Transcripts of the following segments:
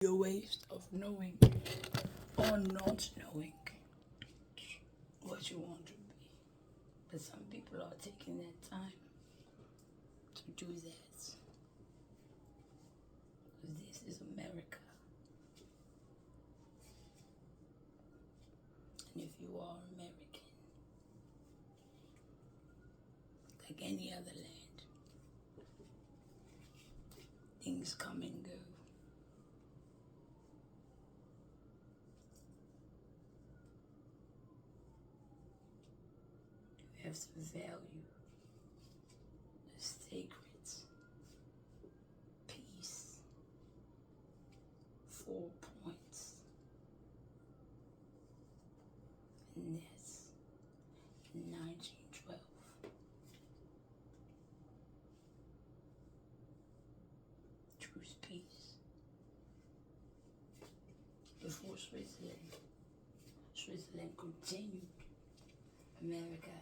Your waste of knowing or not knowing what you want to be. But some people are taking their time to do that. This is America. And if you are American, like any other land, things come and go. You have to value the sacred peace. 4 points. And that's 1912. Truce peace. Before Switzerland continued, America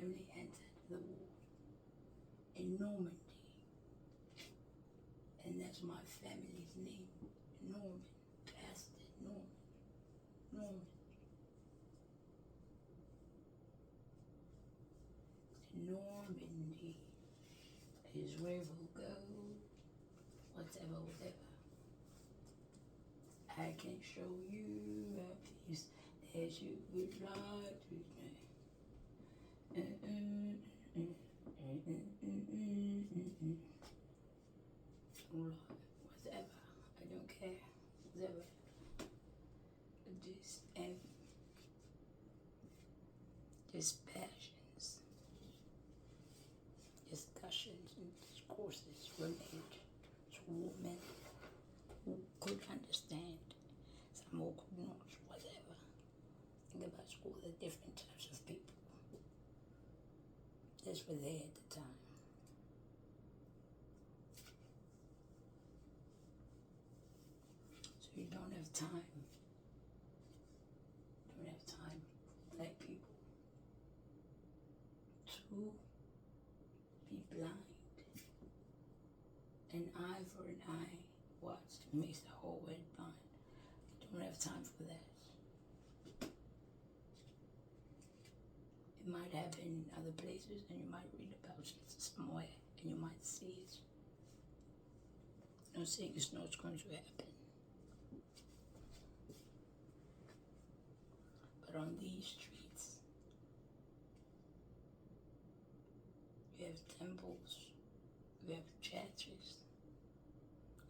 only entered the war in Normandy. And that's my family's name, Norman, Pastor Norman. Normandy is where we'll go, whatever. I can show you a piece that you would like to know. Whatever, I don't care, whatever. Just passions, discussions, and discourses were made to women who could understand, some who could not, whatever. Think about all the different types of people that were there at the time. So you don't have time. Black people, to be blind. An eye for an eye, what makes the whole world blind. You don't have time for that. It might happen in other places, and you might read about it somewhere, and you might see it. I'm not saying it's not going to happen. But on these streets, you have temples, you have churches,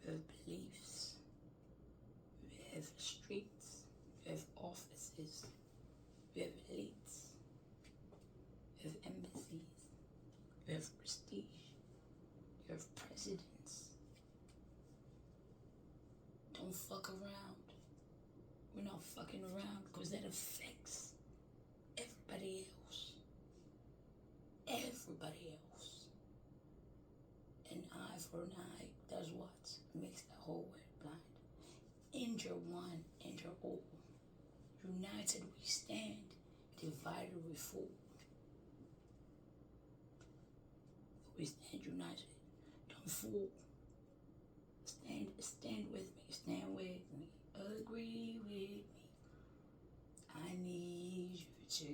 you have beliefs, you have streets, you have offices, you have elites, you have embassies, you have prestige, you have presidents. Don't fuck around. We're not fucking around because that affects everybody else. Everybody else. An eye for an eye does what? Makes the whole world blind. Injure one, injure all. United we stand, divided we fall. We stand united. Don't fall. Stand with me. Stand with me. Agree with me. I need you to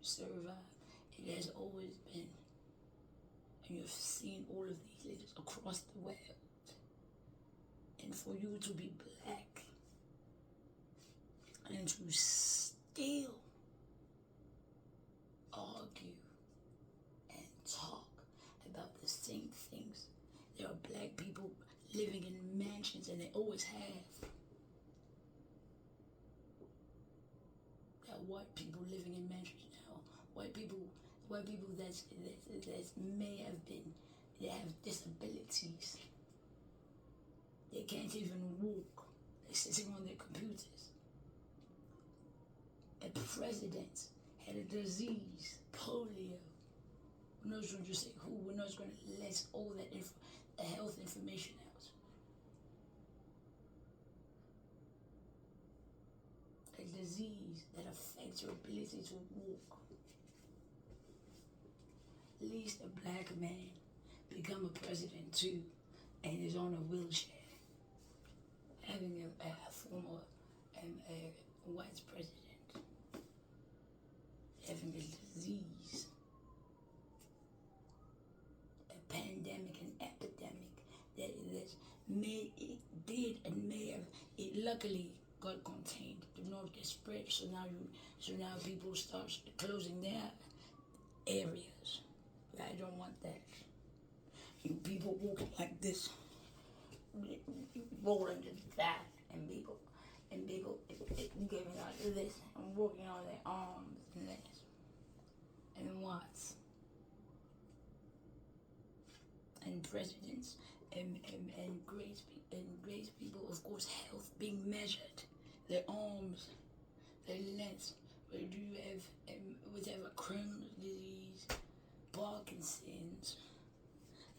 survive. It has always been. And you've seen all of these leaders across the world. And for you to be black and to still argue and talk about the same things. There are black people living in mansions, and they always have. There are white people living in mansions now. White people that may have been, they have disabilities. They can't even walk. They're sitting on their computers. A president had a disease, polio. We're not going to say who. We're not going to let all that the health information out. A disease that affects your ability to walk. At least a black man become a president too, and is on a wheelchair. having a former a white president having a disease, a pandemic, an epidemic that may it did and may have it luckily got contained, did not get spread. So now people start closing their areas. I don't want that. People walking like this, rolling to that, and people giving out this and working on their arms and legs and what's and presidents and great people, of course, health being measured, their arms, their length. Whether you have whatever Crohn's disease, Parkinson's,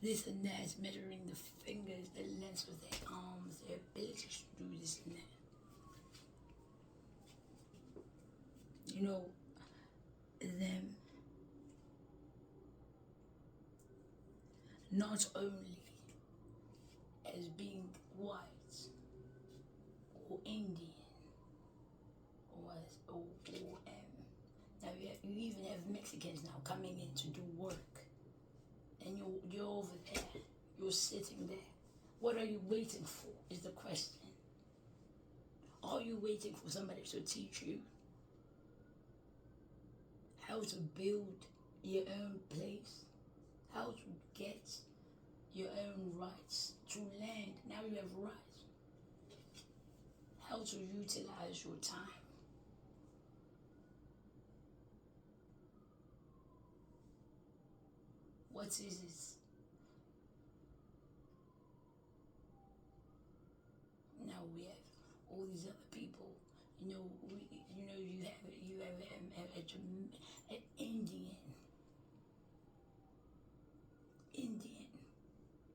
this and that, measuring the fingers, the length of their arms, their ability to do this and that. You know, them not only as being white or Indian now you even have Mexicans now coming in to do work, and you're over there, you're sitting there. What are you waiting for is the question. Are you waiting for somebody to teach you how to build your own place, how to get your own rights to land? Now you have rights. How to utilize your time. What is it? Now we have all these other people. You have an Indian,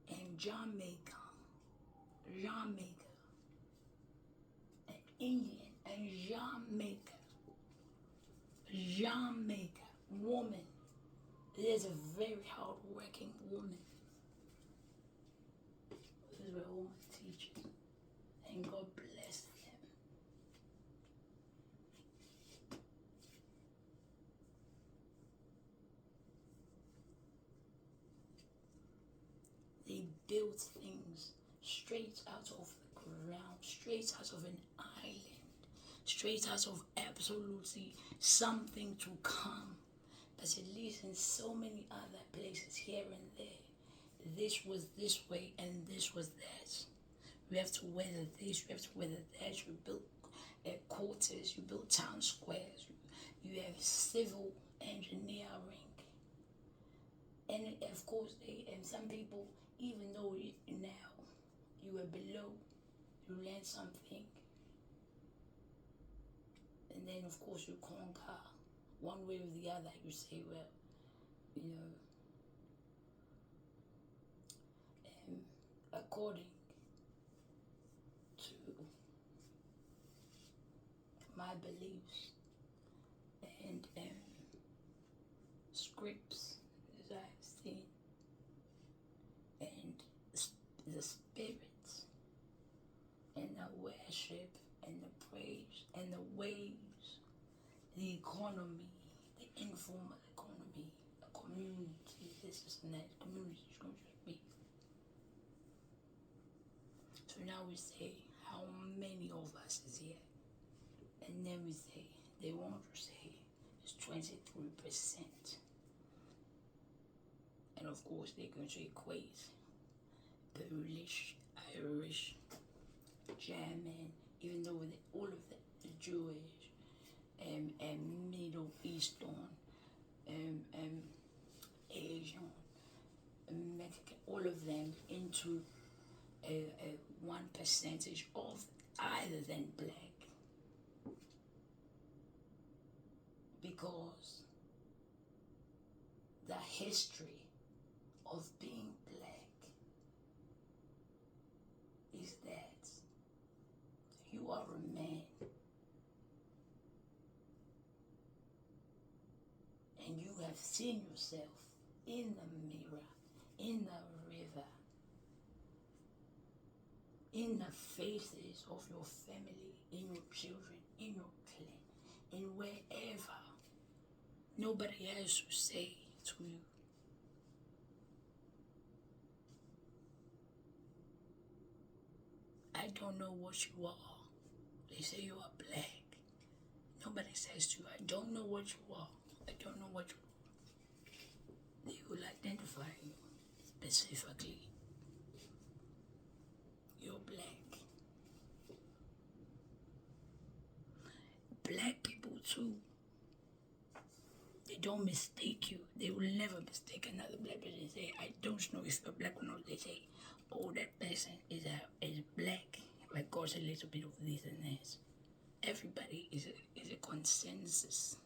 and Jamaica, an Indian and Jamaica woman. There's a very hard-working woman. These were all my teachers, and God bless them. They built things straight out of the ground, straight out of an island, straight out of absolutely something to come. But at least in so many other places here and there, this was this way and this was that. You have to weather this, you have to weather that. You built quarters, you built town squares, you have civil engineering. And of course, and some people, even though now you are below, you learn something. And then, of course, you conquer. One way or the other, you say, well, according to my beliefs and scripts that I've seen, and the spirits, and the worship, and the praise, and the ways, the economy, the informal economy, the community, this and that, community is going to be. So now we say, how many of us is here? And then we say, they want to say, it's 23%. And of course, they're going to equate Polish, Irish, German, even though all of the Jewish, and Middle Eastern, Asian, Mexican, all of them into a 1% of either than black, because the history of being black is that you are a man and you have seen yourself in the mirror, in the river, in the faces of your family, in your children, in your clan, in wherever. Nobody has to say to you, I don't know what you are. They say you are black. Nobody says to you, I don't know what you are. I don't know what you are. They will identify you specifically. You're black. Black people too. They don't mistake you. They will never mistake another black person and say, I don't know if you're black or not. They say, oh, that person is black, but got a little bit of this and this. Everybody is a consensus.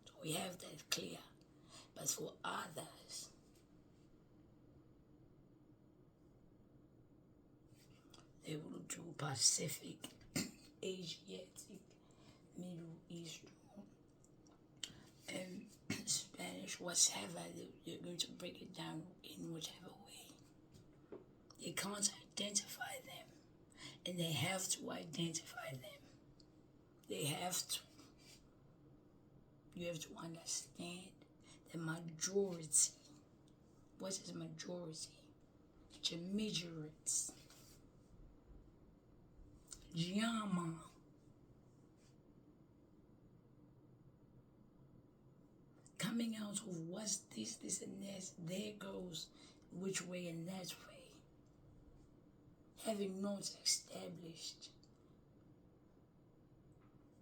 So we have that clear. But for others, they will do Pacific, Asiatic, Middle Eastern, Spanish, whatever. They're going to break it down in whichever way. They can't identify them, and they have to identify them. They have to. You have to understand the majority. What is majority? It's a majority. Jama. Coming out of what's this, and this, there goes which way and that way. Having not established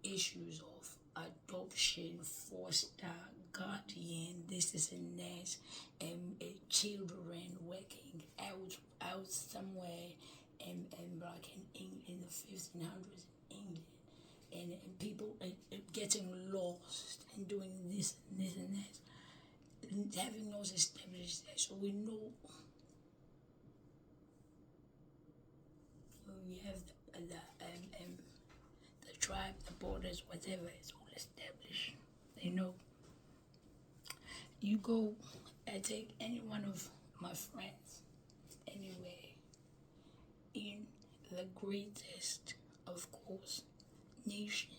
issues of adoption, foster, guardian, this and that, and children working out somewhere and like in the 1500s in England, and people getting lost and doing this and that, having not established that, so we know we have the tribe, the borders, whatever, it's all established. They know. You go, I take any one of my friends anywhere in the greatest, of course, nation.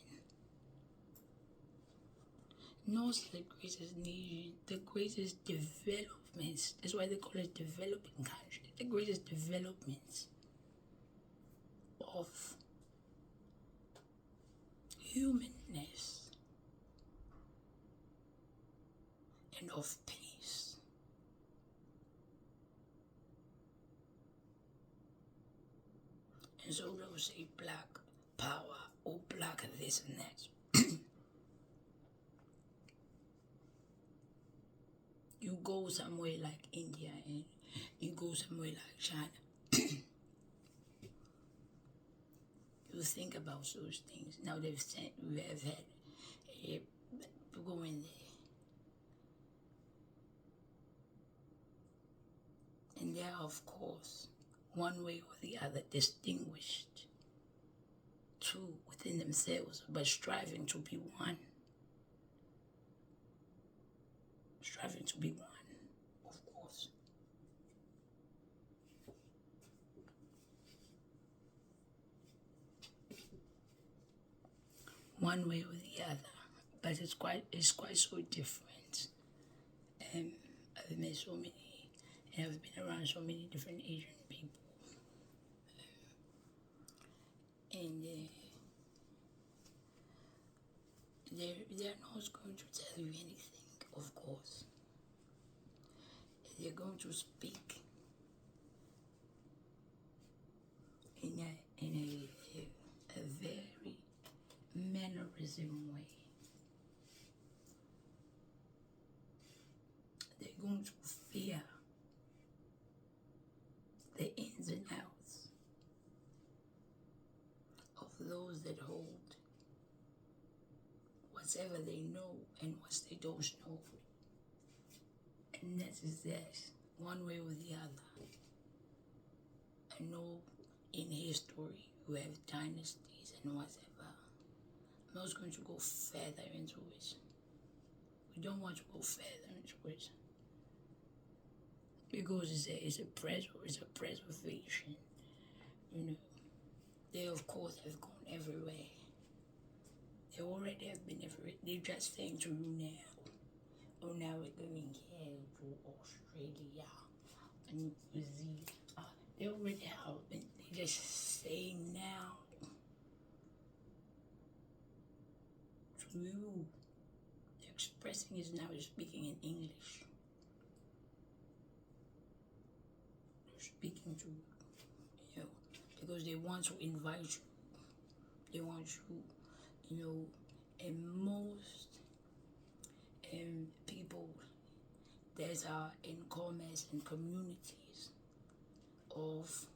Not the greatest nation, the greatest developments. That's why they call it developing country. The greatest developments of humanness and of peace. And so they'll say black power or black this and that. You go somewhere like India and you go somewhere like China. You think about those things. Now we have had people go in there. And they are, of course, one way or the other distinguished, two within themselves, but striving to be one. Striving to be one, of course. One way or the other, but it's quite so different. I've met so many, and I've been around so many different Asian people, and they're not going to tell you anything, of course. They're going to speak in a very mannerism way. They're going to fear the ins and outs of those that hold whatever they know and what they don't know. And that is that, one way or the other. I know in history you have dynasties and whatever. I'm not going to go further into it. We don't want to go further into it. Because it's a preservation, you know. They of course have gone everywhere. They already have been everywhere. They're just saying to you now, oh, now we're going here to Australia and New Zealand. They already have been. They're just saying now to you. They're expressing is now speaking in English. They're speaking to you, because they want to invite you. They want you, and most people that are in commerce and communities of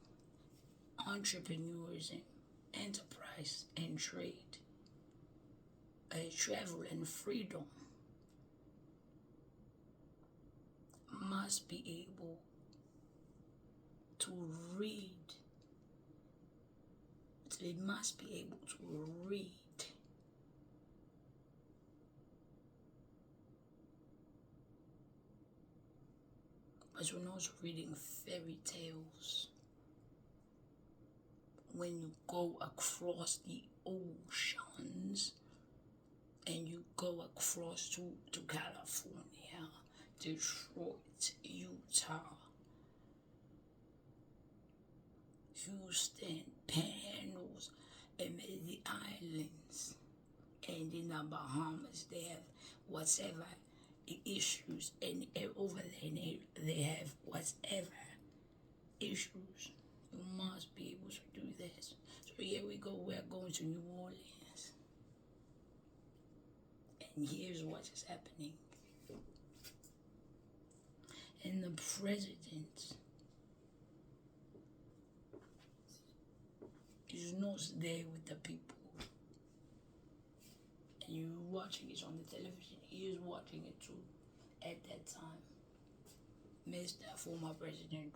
entrepreneurs and enterprise and trade, travel and freedom must be able to read. They must be able to read but we're not reading fairy tales. When you go across the oceans and you go across to California, Detroit, Utah, Houston, Panhandles, and the islands, and in the Bahamas, they have whatever issues, and over there they have whatever issues. You must be able to do this. So here we go. We're going to New Orleans, and here's what is happening. And the president is not there with the people. And you're watching it on the television. He is watching it too at that time. Mr. Former President,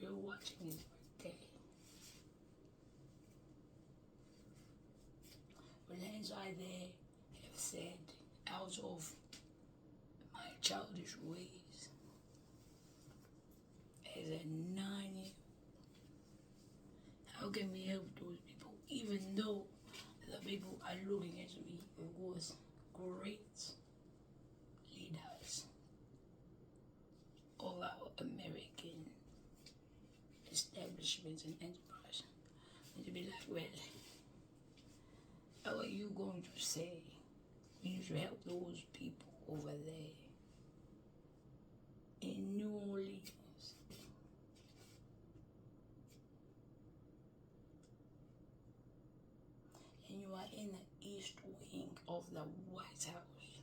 you're watching it right there. But inside there have said, out of my childish ways, as a 9-year-old, how can we help those people, even though the people are looking at me, of course, great leaders of our American establishments and enterprise, and to be like, well, how are you going to say we need to help those people over there in New Orleans? And you are in the east wing of the White House,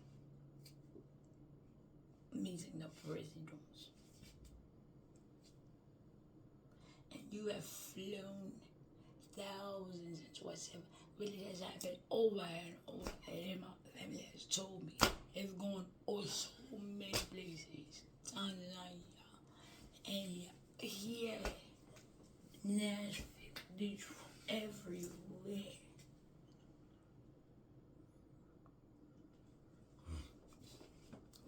meeting the presidents. And you have flown thousands and whatever. Really has happened over and over. And my family has told me they've gone all so many places. Tanzania, and here, Nashville, Detroit, everywhere.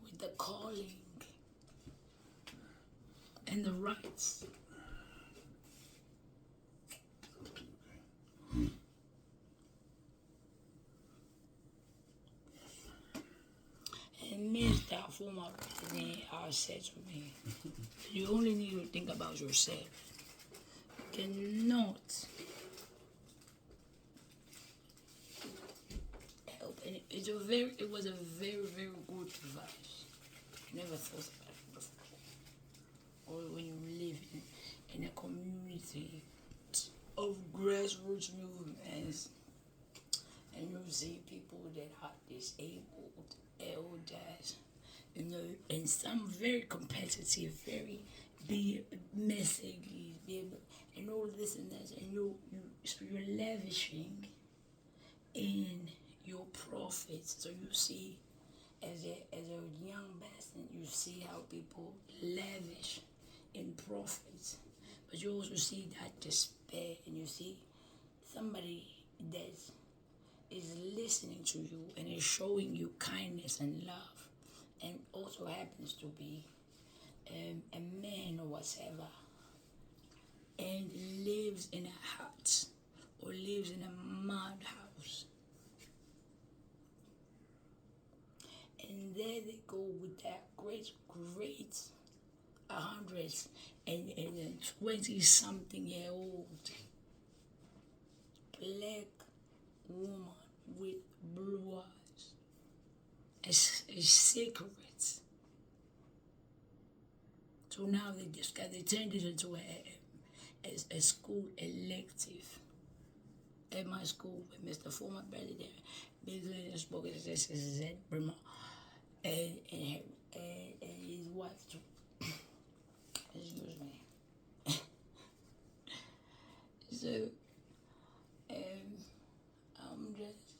With the calling and the rights. And Mr. Former President said to me, you only need to think about yourself. You cannot help. And it was a very, very good advice. I never thought about it before. Or when you live in a community of grassroots movements, and you see people that are disabled, elders, and some very competitive, very big messages, and all this and that, and so you're lavishing in your profits. So you see, as a young person, you see how people lavish in profits, but you also see that despair, and you see somebody that is listening to you and is showing you kindness and love, and also happens to be a man or whatever, and lives in a hut or lives in a mud house. And there they go with that great 120-something-year-old black woman with blue eyes. A secret. So now they turned it into a school elective. At my school, with Mr. Former President Bill Clinton spoke at Zed Brimmer and his wife too. Excuse me. So I'm just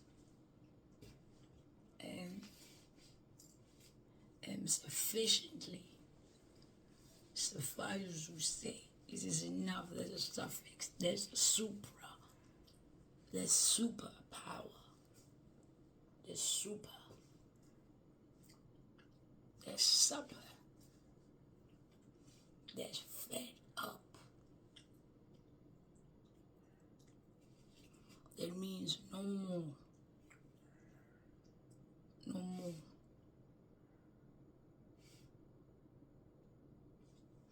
suffice to say, it is enough. There's a suffix, there's a supra, there's superpower, there's super, there's supper, there's fed up. That means no more. No more.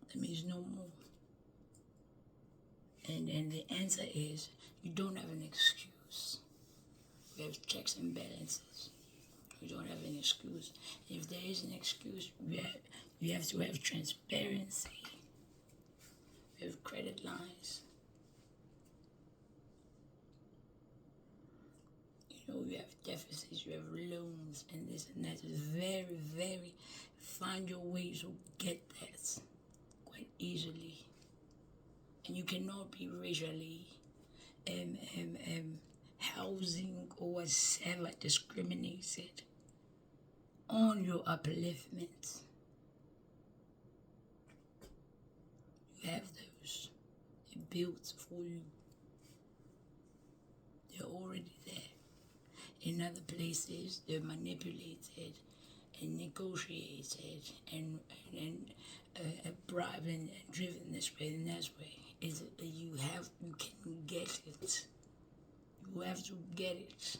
That means no more. And the answer is you don't have an excuse. We have checks and balances. You don't have an excuse. If there is an excuse, you have to have transparency. We have credit lines. You have deficits, you have loans, and this and that. Is very, very, find your way to get that quite easily. And you cannot be racially, housing or whatever discriminated on your upliftment. You have those. They're built for you. They're already there. In other places, they're manipulated and negotiated and bribed and driven this way and that way. You can get it. You have to get it.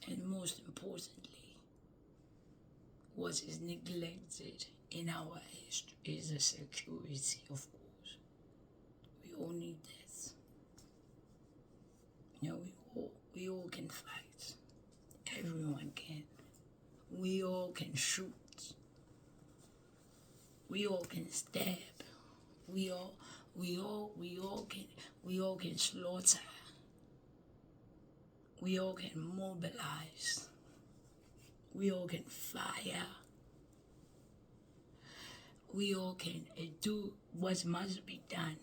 And most importantly, what is neglected in our history is the security, of course. We all need that. We all can fight. Everyone can. We all can shoot. We all can stab. We all can slaughter. We all can mobilize. We all can fire. We all can do what must be done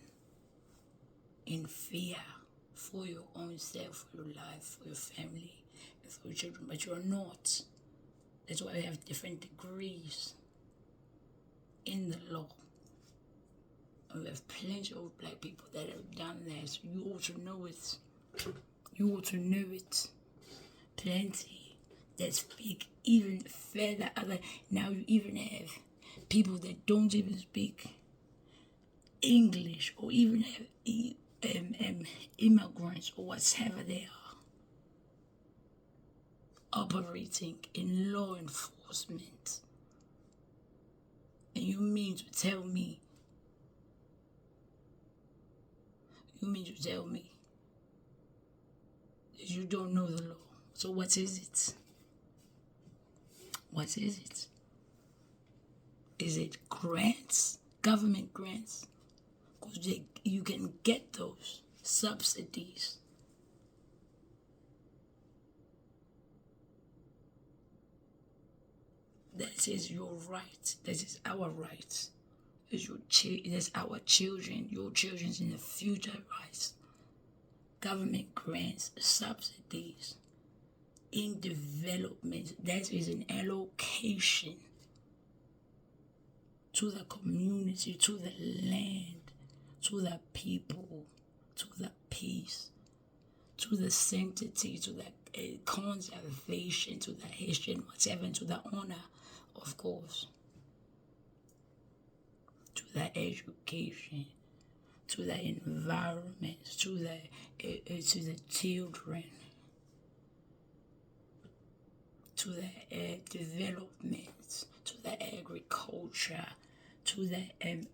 in fear for your own self, for your life, for your family, and for your children. But you're not. That's why we have different degrees in the law. And we have plenty of black people that have done that. So you ought to know it. You ought to know it. Plenty that speak even further. Now you even have people that don't even speak English or even have immigrants or whatever they are operating in law enforcement. And you mean to tell me that you don't know the law? So what is it? What is it? Is it grants? Government grants? Because you can get those subsidies. That is your right. That is our right. That's our children, your children's in the future rights. Government grants, subsidies in development. That is an allocation to the community, to the land, to the people, to the peace, to the sanctity, to the conservation, to the history and whatever, and to the honor, of course, to the education, to the environment, to the children, to the development, to the agriculture, to the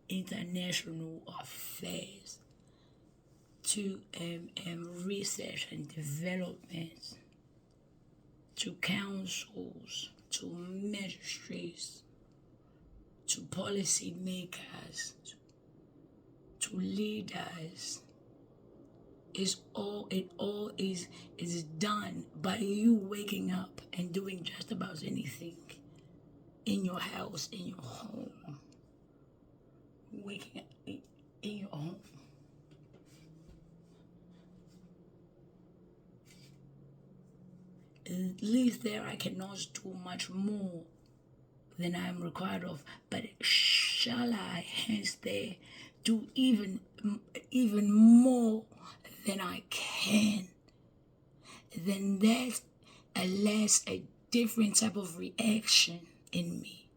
international affairs, to research and development, to councils, to magistrates, to policy makers, to leaders. It all is done by you waking up and doing just about anything in your house, in your home. Waking up in your home. At least there I cannot do much more than I am required of, but shall I hence there do even more than I can? Then that's a different type of reaction in me.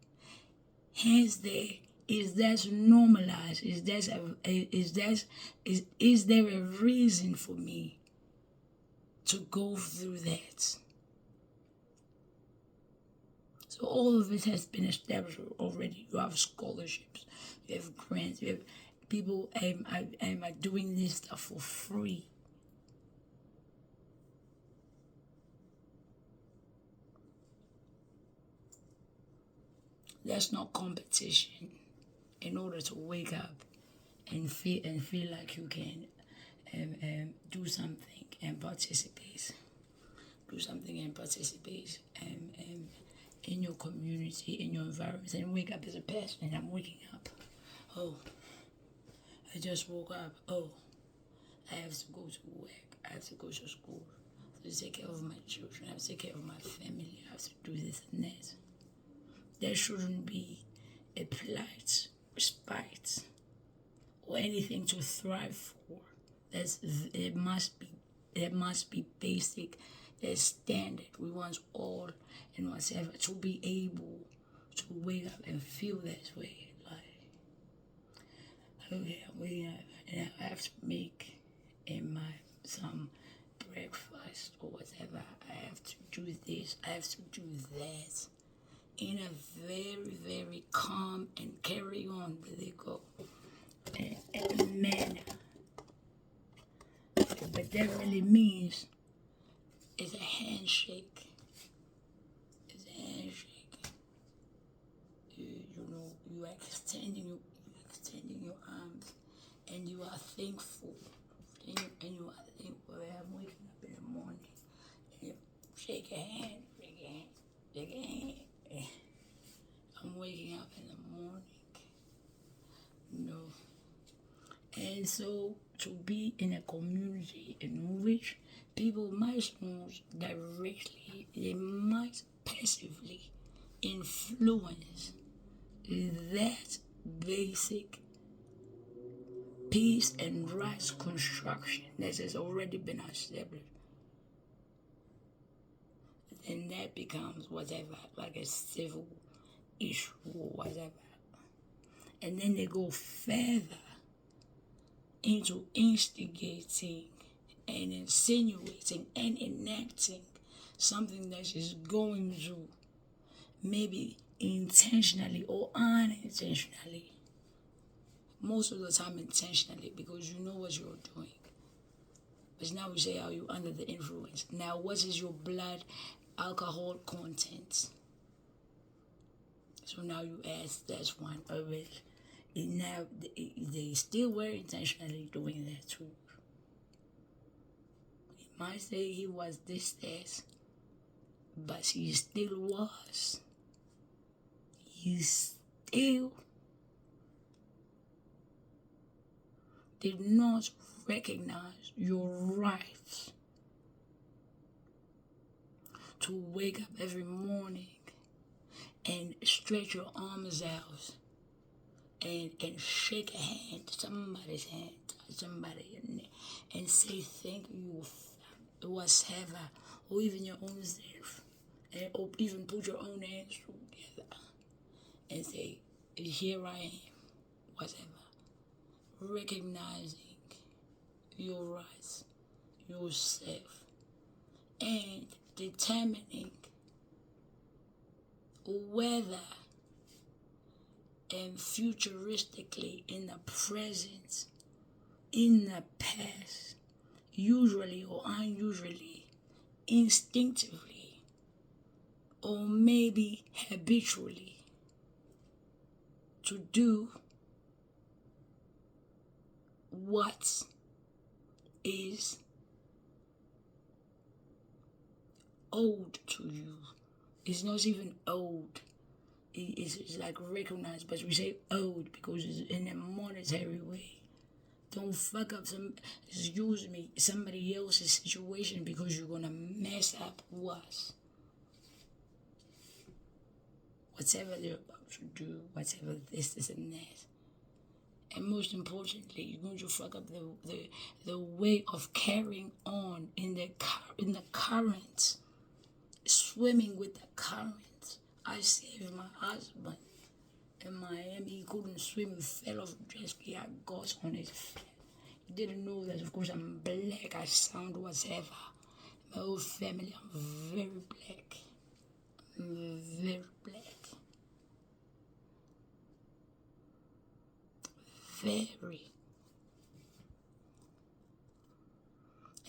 Hence there is that normalized? Is there a reason for me to go through that? So all of it has been established already. You have scholarships, you have grants, you have people are doing this stuff for free. That's not competition. In order to wake up and feel like you can do something and participate. Do something and participate in your community, in your environment, and wake up as a person. And I'm waking up. Oh, I just woke up. Oh, I have to go to work. I have to go to school. I have to take care of my children. I have to take care of my family. I have to do this and that. There shouldn't be a plight, spite, or anything to thrive for. It must be basic. There's standard. We want all and whatever to be able to wake up and feel that way. Like, okay, I'm waking up and I have to make some breakfast or whatever. I have to do this. I have to do that. In a very, very calm and carry on with it go manner. But that really means it's a handshake. It's a handshake. You are extending your arms, and you are thankful. And you are thankful that I'm waking up in the morning. And you shake your hand, shake your hand. I'm waking up in the morning. And so to be in a community in which people might not directly, they might passively influence that basic peace and rights construction that has already been established. Then that becomes whatever, like a civil issue or whatever. And then they go further into instigating and insinuating and enacting something that is going to maybe intentionally or unintentionally. Most of the time intentionally, because you know what you're doing. But now we say, are you under the influence? Now, what is your blood alcohol content? So now you ask, that's one of it. And now they still were intentionally doing that too. He might say he was this, but he still was. He still did not recognize your right to wake up every morning and stretch your arms out and shake a hand, somebody's hand, touch somebody, and say thank you whatever, or even your own self, or even put your own hands together and say, here I am, whatever. Recognizing your rights, yourself, and determining whether and futuristically in the present, in the past, usually or unusually, instinctively, or maybe habitually, to do what is owed to you. It's not even owed. It's like recognized, but we say owed because it's in a monetary way. Don't fuck up somebody else's situation because you're gonna mess up worse. Whatever they're about to do, whatever this and that. And most importantly, you're going to fuck up the way of carrying on in the current, swimming with the current. I saved my husband in Miami. He couldn't swim. He fell off the jet ski. I got on his face. He didn't know that, of course, I'm black. I sound whatever. My whole family, I'm very black. I'm very black. Very.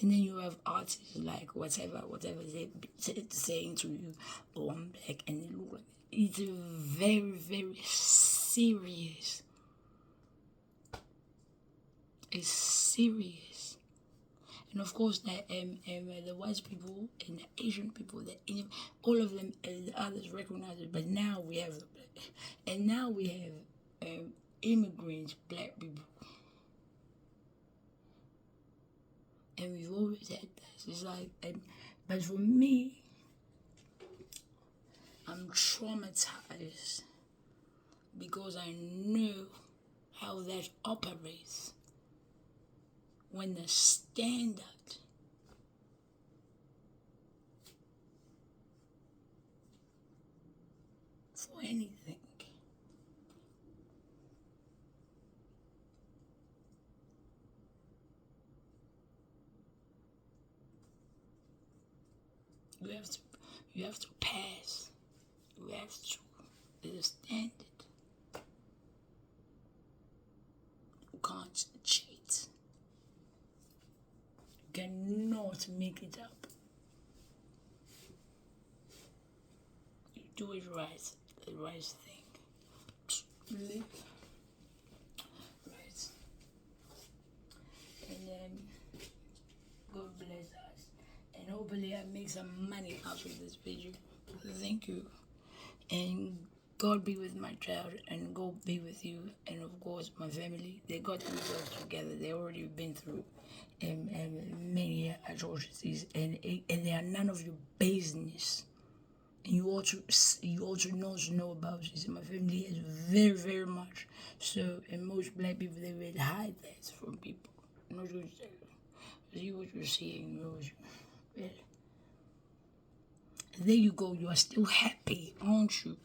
And then you have artists like whatever they're saying to you, oh, I'm black, and they look like it's very, very serious. It's serious. And of course, the white people and the Asian people, all of them, the others recognize it. But now we have the black, and now we have immigrants, black people. And we've always had this. It's like, but for me, I'm traumatized because I know how that operates when the standard for anything you have to pass. You have to. There's a standard. You can't cheat. You cannot make it up. You do it right, the right thing. Live right. And then God bless us. And hopefully I make some money out of this video. Thank you. And God be with my child, and God be with you, and of course my family. They got themselves together. They already been through many atrocities, and they are none of your business. And you also know about this. My family has very, very much. So, and most black people, they will hide that from people. I'm not going to tell you. See what you're seeing, well, there you go. You are still happy, aren't you?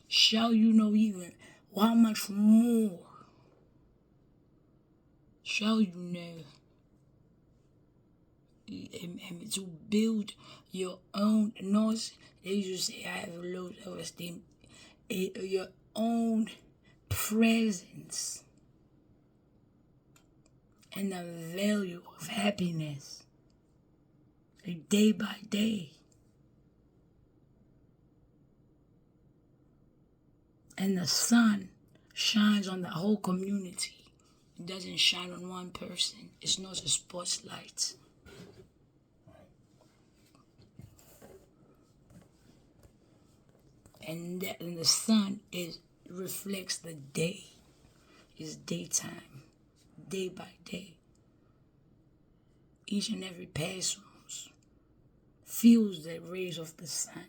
Shall you know even how much more shall you know? And to build your own nose, they used to say, I have low self-esteem. Your own presence and the value of happiness, day by day. And the sun shines on the whole community. It doesn't shine on one person. It's not a spotlight. And the sun reflects the day. It's daytime, day by day. Each and every person feels the rays of the sun.